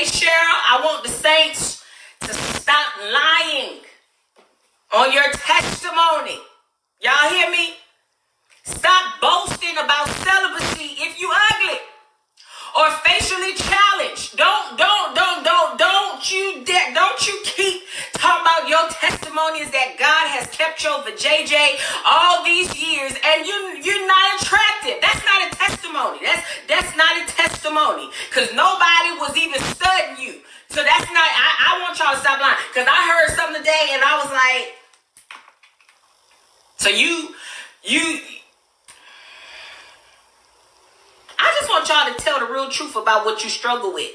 today, Cheryl, I want the saints to stop lying on your testimony. Y'all hear me? Stop boasting about celibacy if you ugly or facially challenged. Don't you keep talking about your testimony is that God has kept your vajayjay all these years and you're not attractive. That's not a testimony. That's not a testimony because nobody was even studying you. So that's not, I want y'all to stop lying because I heard something today and I was like, so I just want y'all to tell the real truth about what you struggle with.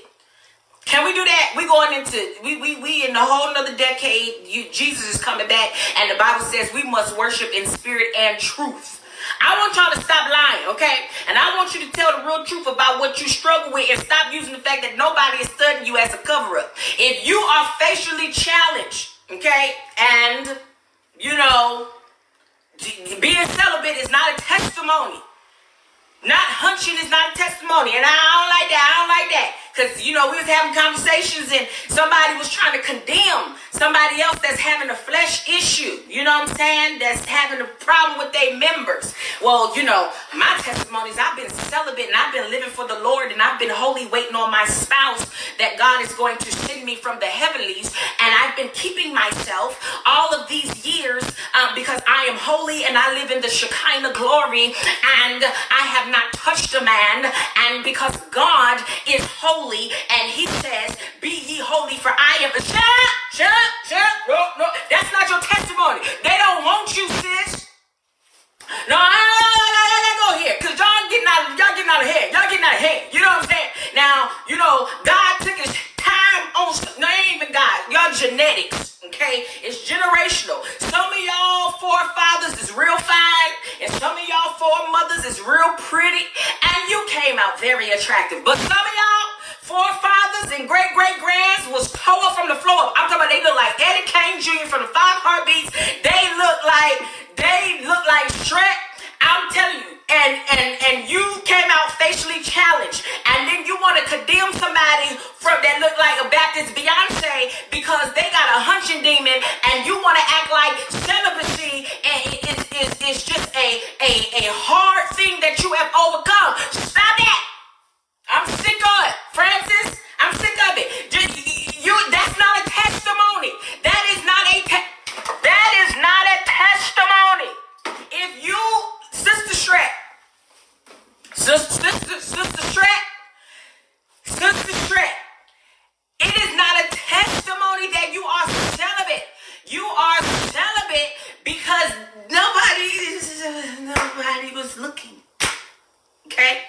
Can we do that? We going into, we in a whole nother decade. Jesus is coming back and the Bible says we must worship in spirit and truth. I want y'all to stop lying, okay? And I want you to tell the real truth about what you struggle with and stop using the fact that nobody is studying you as a cover-up. If you are facially challenged, okay, and, you know, being celibate is not a testimony. Not hunching is not a testimony. And I don't like that. I don't like that. Because, you know, we was having conversations and somebody was trying to condemn somebody else that's having a flesh issue. You know what I'm saying? That's having a problem with their members. Well, you know, my testimony is I've been celibate and I've been living for the Lord and I've been wholly waiting on my spouse that God is going to send me from the heavenlies. And I've been keeping myself all of these years because I am holy and I live in the Shekinah glory and I have not touched a man. And because God is holy and he says, be ye holy for I am. Shut up. No, that's not your testimony. They don't want you, sis. No, I go here because y'all getting out of hand. Y'all getting out of hand. You know what I'm saying? Now, you know, God took his time on, no, ain't even God. Y'all genetics, okay? It's generational. Some of y'all forefathers is real fine and some of y'all foremothers is real pretty and you came out very attractive. But some of y'all forefathers and great-great-grands was tore up from the floor up. I'm talking about they look like Eddie Kane Jr. from the 5 Heartbeats. They look like Shrek. I'm telling you. And you came out facially challenged. And then you want to condemn somebody from that look like a Baptist Beyonce because they got a hunching demon and you want to act like celibacy is just a hard thing that you have overcome. Stop that. I'm sick of it, Francis. I'm sick of it. That's not a testimony. That is not a testimony. If you, Sister Shrek, it is not a testimony that you are celibate. You are celibate because nobody was looking. Okay?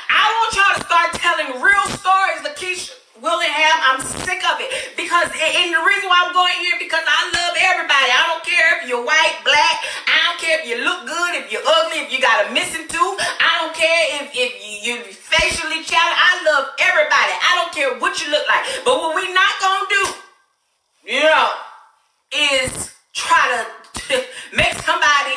I want y'all to start telling real stories, Lakeisha Willingham. I'm sick of it. Because, and the reason why I'm going here, because I love everybody. I don't care if you're white, black. I don't care if you look good, if you're ugly, if you got a missing tooth. I don't care if you facially challenged. I love everybody. I don't care what you look like. But what we not going to do, you know, is try to make somebody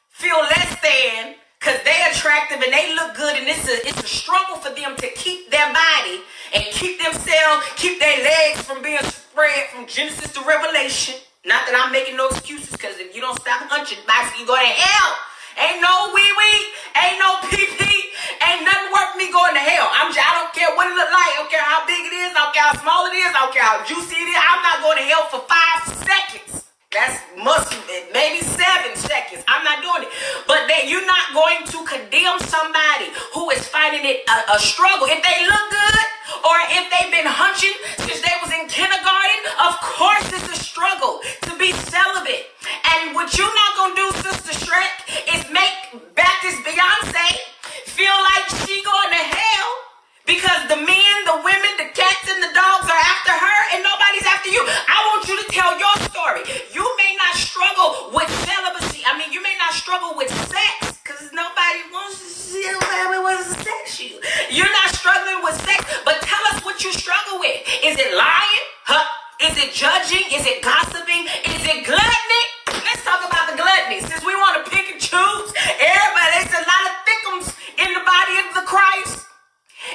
feel less than because they're attractive and they look good, and it's a struggle for them to keep their body and keep themselves, keep their legs from being spread from Genesis to Revelation. Not that I'm making no excuses, because if you don't stop hunching, you go to hell. Ain't no wee-wee, ain't no pee-pee, ain't nothing worth me going to hell. I don't care what it look like, I don't care how big it is, I don't care how small it is, I don't care how juicy it is. I'm not going to hell for 5 seconds. That's maybe 7 seconds. I'm not doing it. But you're not going to condemn somebody who is finding it a struggle. If they look good or if they've been hunching since they was in kindergarten, of course it's a struggle to be celibate. And what you're not going to do, Sister Shrek, is make Baptist Beyonce feel like she going to hell because the men, the women, the cats, and the dogs are after her and nobody's after you. I want you to tell your story. You may not struggle with celibacy. I mean, you may not struggle with sex because nobody wants to see sex you. You're not struggling with sex, but tell us what you struggle with. Is it lying? Is it judging? Is it gossiping? Is it gluttony? Let's talk about the gluttony. Since we want to pick and choose, everybody, there's a lot of thickums in the body of the Christ.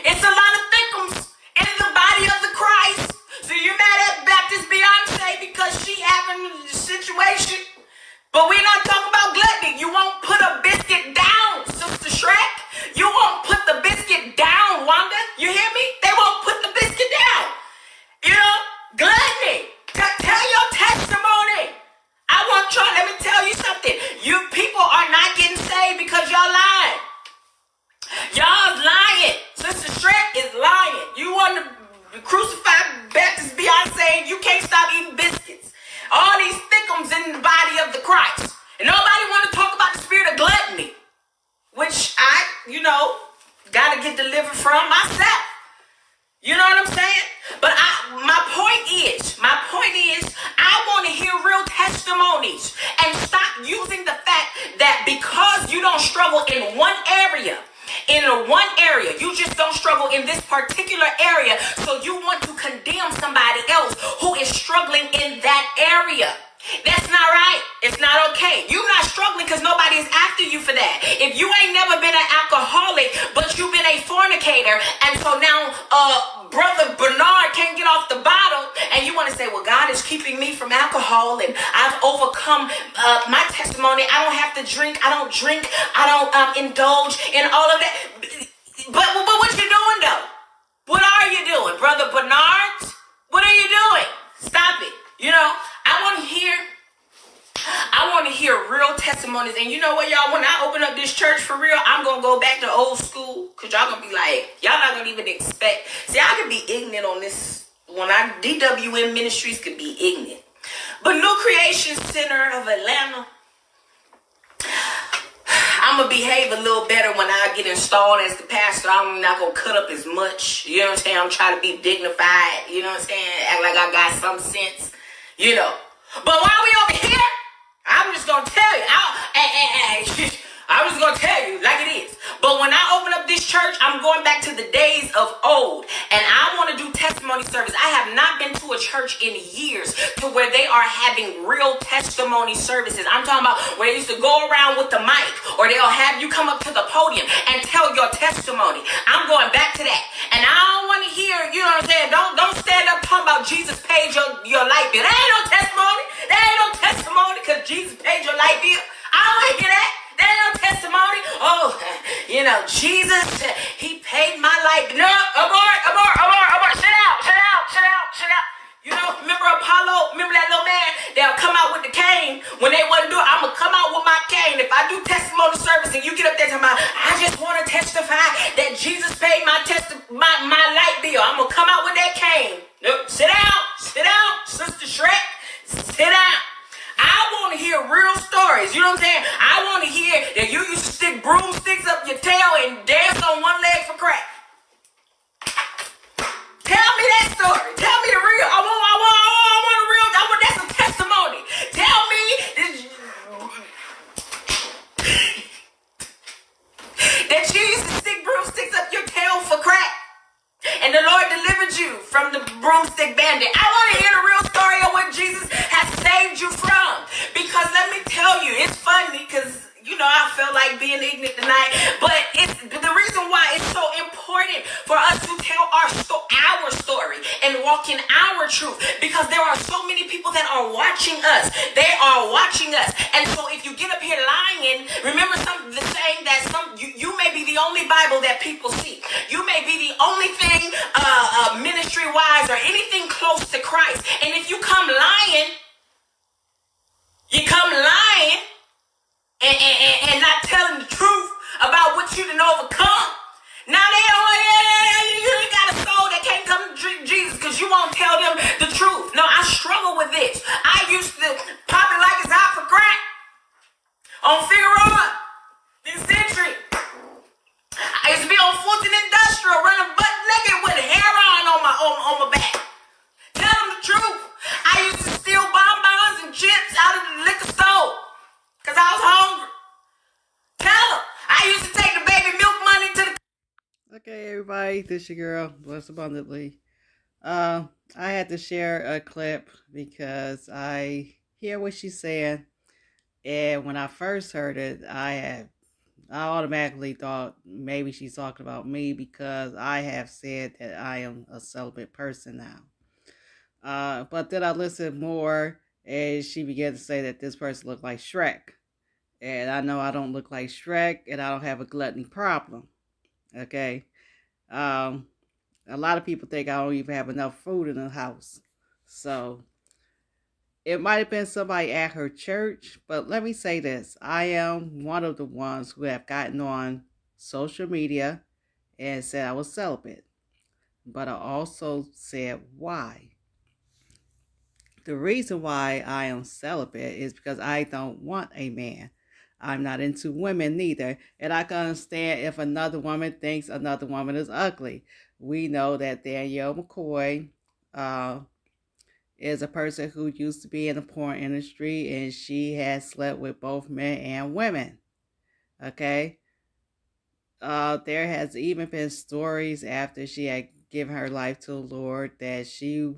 It's a lot of thickums in the body of the Christ. Wanda, you hear me? They won't put the biscuit down. You know, gluttony. Tell your testimony. I want y'all, let me tell you something. You people are not getting saved because y'all lying. Y'all lying. Sister Shrek is lying. You want to crucify Baptist Beyonce, you can't stop eating biscuits. All these thickums in the body of the Christ. And nobody want to talk about the spirit of gluttony, which I, got to get delivered from myself. You know what I'm saying? But my point is, I want to hear real testimonies and stop using the fact that because you don't struggle in one area, you just don't struggle in this particular area, so you want to condemn somebody else who is struggling in that area. That's not right. It's not okay. You're not struggling because nobody is after you for that. If you ain't never been an alcoholic, but you've been a fornicator, and so now Brother Bernard can't get off the bottle, and you want to say, well, God is keeping me from alcohol, and I've overcome my testimony. I don't have to drink. I don't indulge in all of that. But what you doing, though? What are you doing, Brother Bernard? What are you doing? Stop it. I want to hear real testimonies. And you know what, y'all? When I open up this church for real, I'm going to go back to old school. Because y'all going to be like, y'all not going to even expect. See, I could be ignorant on this. DWM Ministries could be ignorant. But New Creation Center of Atlanta, I'm going to behave a little better when I get installed as the pastor. I'm not going to cut up as much. You know what I'm saying? I'm trying to be dignified. You know what I'm saying? Act like I got some sense. But while we over here, I'm just going to tell you. I'm just going to tell you like it is. But when I open up this church, I'm going back to the days of old. And I want to do testimony service. I have not been to a church in years to where they are having real testimony services. I'm talking about where they used to go around with the mic, or they'll have you come up to the podium and tell your testimony. I'm going back to that. And I don't want to hear, you know what I'm saying? Don't stand up talking about Jesus paid your light bill. That ain't no testimony. That ain't no testimony because Jesus paid your light bill. I don't want to hear that. That ain't no testimony. Oh, Jesus, he paid my life. No, abort. Sit out. Remember Apollo? Remember that little man? They'll come out with the cane. When they wasn't doing it, I'm going to come out with my cane. If I do testimony service and you get up there talking about, I just want to testify that Jesus paid my light bill. I'm going to come out with that cane. Nope. Sit down, Sister Shrek. Sit down. I want to hear real stories. You know what I'm saying? I want to hear that you used to stick broomsticks up your tail and dance on one leg for crack. Tell me that story. Tell me the real. I want a real. That's a testimony. Tell me that you used to stick broomsticks up your tail for crack, and the Lord delivered you from the broomstick bandit. I want to hear the real story of what Jesus has saved you from. Because let me tell you, it's funny because, I felt like being ignorant tonight. But the reason why it's so important for us to tell our story and walk in our truth. Because there are so many people that are watching us. They are watching us. And so if you get up here lying, remember the saying that you may be the only Bible that people see. You may be the only thing ministry-wise or anything close to Christ. And if you come lying and not telling the truth about what you done overcome, now you ain't got a soul that can't come to Jesus because you won't tell them the truth. No, I struggle with this. I used to pop it like it's hot for crack on Figueroa, this century. I used to be on Fulton Industrial running butt naked with hair on my back. Tell them the truth. I used to steal bonbons and chips out of the liquor store because I was hungry. Tell them. I used to take the baby milk money to the... Okay, everybody, this your girl, Blessed Abundantly. I had to share a clip because I hear what she's saying. And when I first heard it, I automatically thought maybe she's talking about me because I have said that I am a celibate person now. But then I listened more and she began to say that this person looked like Shrek. And I know I don't look like Shrek and I don't have a gluttony problem. Okay. A lot of people think I don't even have enough food in the house. So it might have been somebody at her church, but let me say this. I am one of the ones who have gotten on social media and said I was celibate. But I also said why. The reason why I am celibate is because I don't want a man. I'm not into women neither. And I can understand if another woman thinks another woman is ugly. We know that Danielle McCord is a person who used to be in the porn industry, and she has slept with both men and women. Okay? There has even been stories after she had given her life to the Lord that she,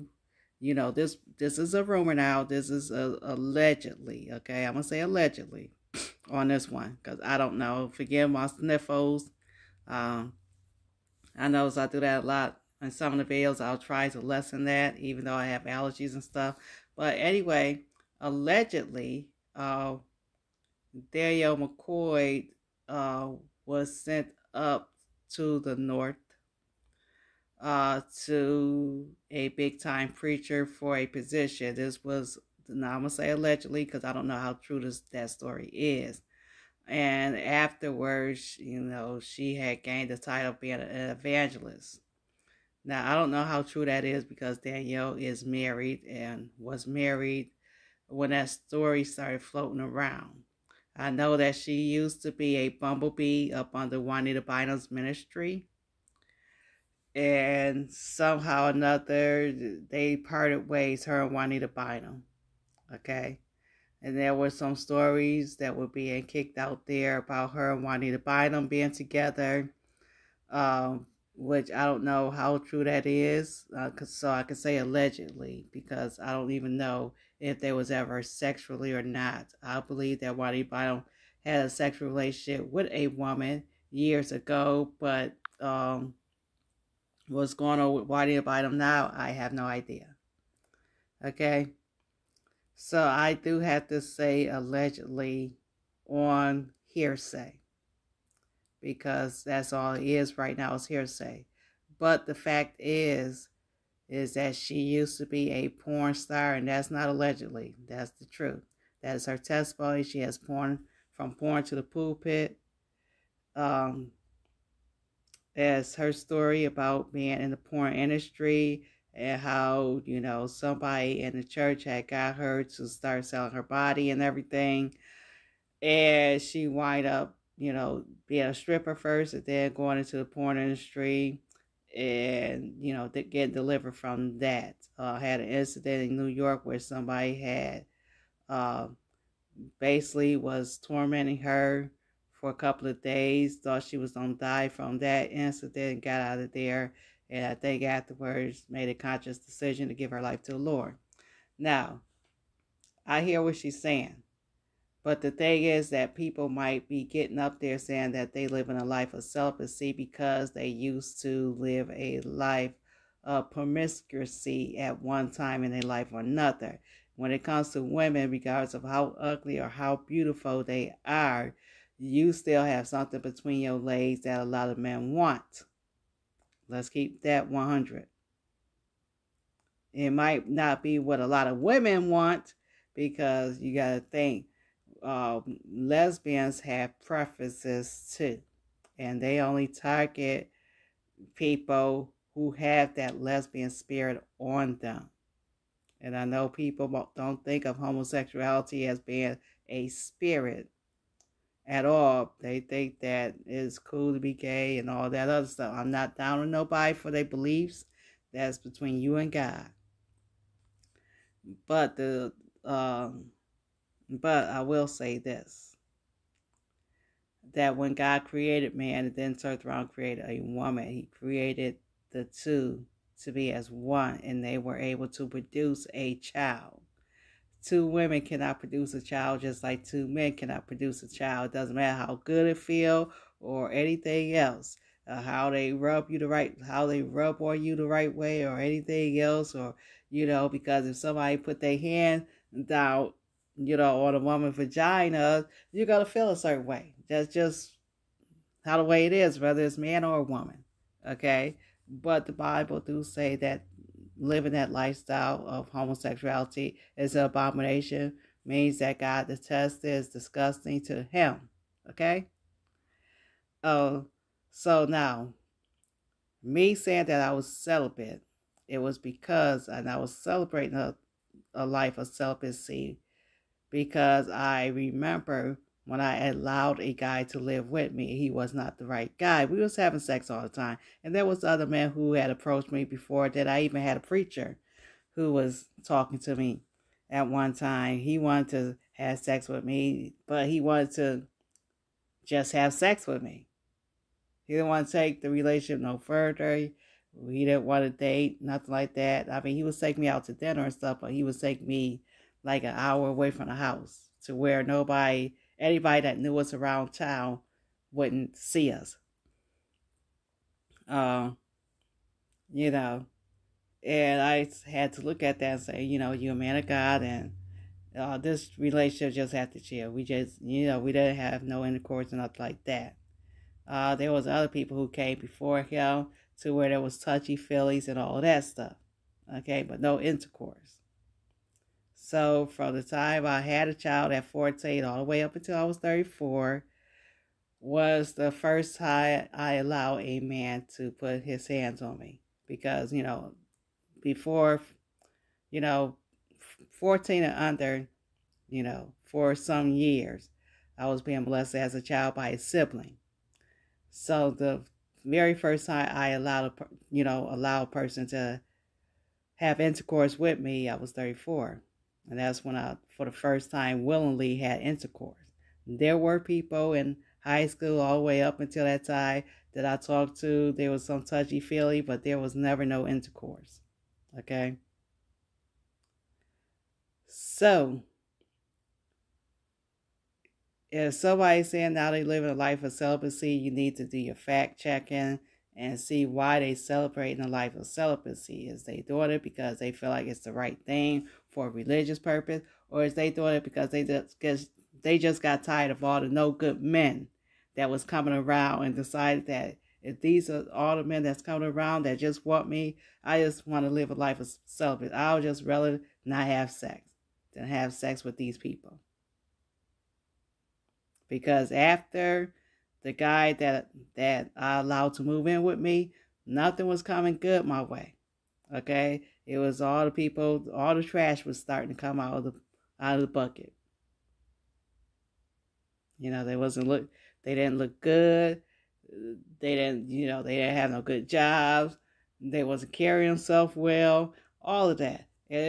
this is a rumor now. This is allegedly, okay? I'm going to say allegedly on this one because I don't know. Forgive my sniffles. I know I do that a lot in some of the videos. I'll try to lessen that even though I have allergies and stuff. But anyway, allegedly, Danielle McCord was sent up to the north to a big time preacher for a position. This was, now I'm going to say allegedly because I don't know how true that story is. And afterwards, she had gained the title of being an evangelist. Now, I don't know how true that is because Danielle is married and was married when that story started floating around. I know that she used to be a bumblebee up under Juanita Bynum's ministry. And somehow or another, they parted ways, her and Juanita Bynum. Okay? And there were some stories that were being kicked out there about her and Juanita Bynum being together, which I don't know how true that is. So I can say allegedly because I don't even know if there was ever sexually or not. I believe that Juanita Bynum had a sexual relationship with a woman years ago, but what's going on with Juanita Bynum now, I have no idea. Okay? So I do have to say allegedly on hearsay because that's all it is right now is hearsay. But the fact is that she used to be a porn star, and that's not allegedly. That's the truth. That is her testimony. She has porn from porn to the pulpit. As her story about being in the porn industry and how, somebody in the church had got her to start selling her body and everything. And she wind up, being a stripper first and then going into the porn industry and, getting delivered from that. Had an incident in New York where somebody had basically was tormenting her for a couple of days, thought she was going to die from that incident, got out of there, and I think afterwards made a conscious decision to give her life to the Lord. Now, I hear what she's saying, but the thing is that people might be getting up there saying that they live in a life of celibacy because they used to live a life of promiscuity at one time in their life or another. When it comes to women, regardless of how ugly or how beautiful they are, you still have something between your legs that a lot of men want. Let's keep that 100. It might not be what a lot of women want because you got to think lesbians have preferences too. And they only target people who have that lesbian spirit on them. And I know people don't think of homosexuality as being a spirit at all. They think that it's cool to be gay and all that other stuff. I'm not down on nobody for their beliefs. That's between you and God. But I will say this, that when God created man and then turned around and created a woman, he created the two to be as one, and they were able to produce a child. Two women cannot produce a child just like two men cannot produce a child. It doesn't matter how good it feels or anything else. How they rub on you the right way or anything else, or because if somebody put their hand down on a woman's vagina, you're gonna feel a certain way. That's just how the way it is, whether it's man or a woman. Okay, but the Bible do say that living that lifestyle of homosexuality is an abomination, means that God detests it, is disgusting to him. Okay? Oh, so now, me saying that I was celibate, it was because, and I was celebrating a life of celibacy because I remember when I allowed a guy to live with me, he was not the right guy. We was having sex all the time. And there was other men who had approached me before that. I even had a preacher who was talking to me at one time. He wanted to have sex with me, but he wanted to just have sex with me. He didn't want to take the relationship no further. He didn't want to date, nothing like that. I mean, he would take me out to dinner and stuff, but he would take me like an hour away from the house to where anybody that knew us around town wouldn't see us. Uh, you know, and I had to look at that and say, you're a man of God, and this relationship just had to chill. We just, we didn't have no intercourse or nothing like that. There was other people who came before him to where there was touchy feelings and all that stuff. Okay, but no intercourse. So from the time I had a child at 14 all the way up until I was 34 was the first time I allowed a man to put his hands on me. Because, before, you know, 14 and under, for some years, I was being blessed as a child by a sibling. So the very first time I allowed a person to have intercourse with me, I was 34. And that's when I, for the first time, willingly had intercourse. There were people in high school all the way up until that time that I talked to. There was some touchy-feely, but there was never no intercourse. Okay? So, if somebody's saying now they live in a life of celibacy, you need to do your fact checking and see why they celebrating a life of celibacy. Is they doing it because they feel like it's the right thing for a religious purpose, or is they doing it because they just got tired of all the no good men that was coming around and decided that if these are all the men that's coming around that just want me, I just want to live a life of celibate. I'll just rather not have sex than have sex with these people. Because after the guy that I allowed to move in with me, nothing was coming good my way. Okay, it was all the people, all the trash was starting to come out of the bucket. They didn't look good. They didn't have no good jobs. They wasn't carrying themselves well. All of that. And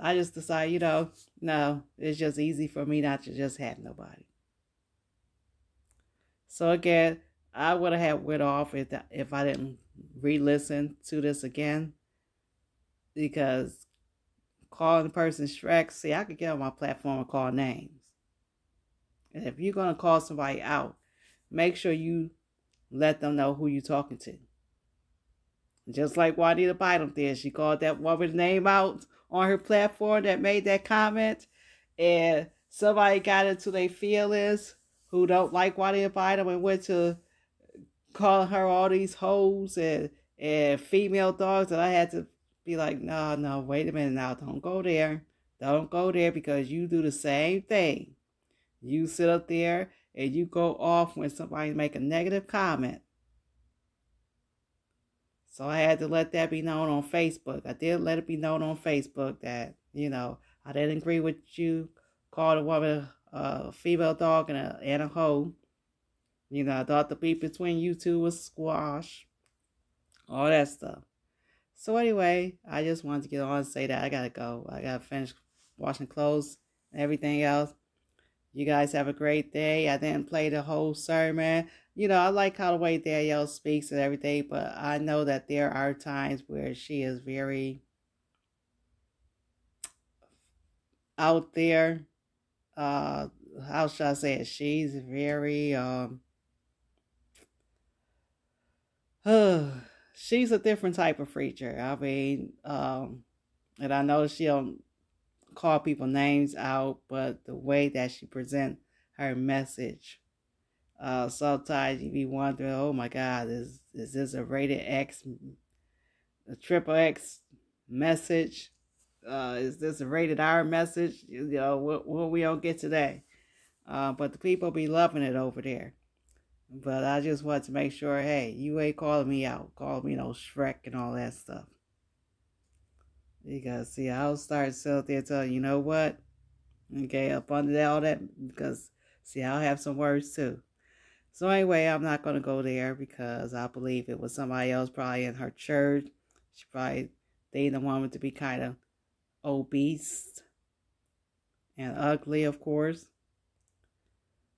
I just decided, no, it's just easy for me not to just have nobody. So again, I would have went off if I didn't re-listen to this again, because calling the person Shrek, see, I could get on my platform and call names. And if you're going to call somebody out, make sure you let them know who you're talking to. Just like Juanita Bynum did. She called that woman's name out on her platform that made that comment, and somebody got into their feelings who don't like Juanita Bynum and went to calling her all these hoes and female dogs, and I had to be like, no, wait a minute now. Don't go there. Don't go there, because you do the same thing. You sit up there and you go off when somebody make a negative comment. So I had to let that be known on Facebook. I did let it be known on Facebook that, I didn't agree with you. Called a woman a female dog and a hoe. I thought the beef between you two was squash. All that stuff. So anyway, I just wanted to get on and say that I gotta go. I gotta finish washing clothes and everything else. You guys have a great day. I didn't play the whole sermon. I like how the way Danielle speaks and everything, but I know that there are times where she is very out there. How should I say it? She's very she's a different type of preacher. I mean, and I know she don't call people names out, but the way that she presents her message, Sometimes you be wondering, oh my God, is this a rated X, a triple X message? Is this a rated R message? You know, what we don't get today. But the people be loving it over there. But I just want to make sure, hey, you ain't calling me out. Call me, Shrek and all that stuff. Because, see, I'll start sitting there telling you know what? Okay, up under all that, because, see, I'll have some words too. So anyway, I'm not going to go there because I believe it was somebody else probably in her church. She probably dated a woman to be kind of obese and ugly, of course.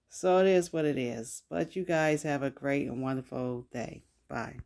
So it is what it is. But you guys have a great and wonderful day. Bye.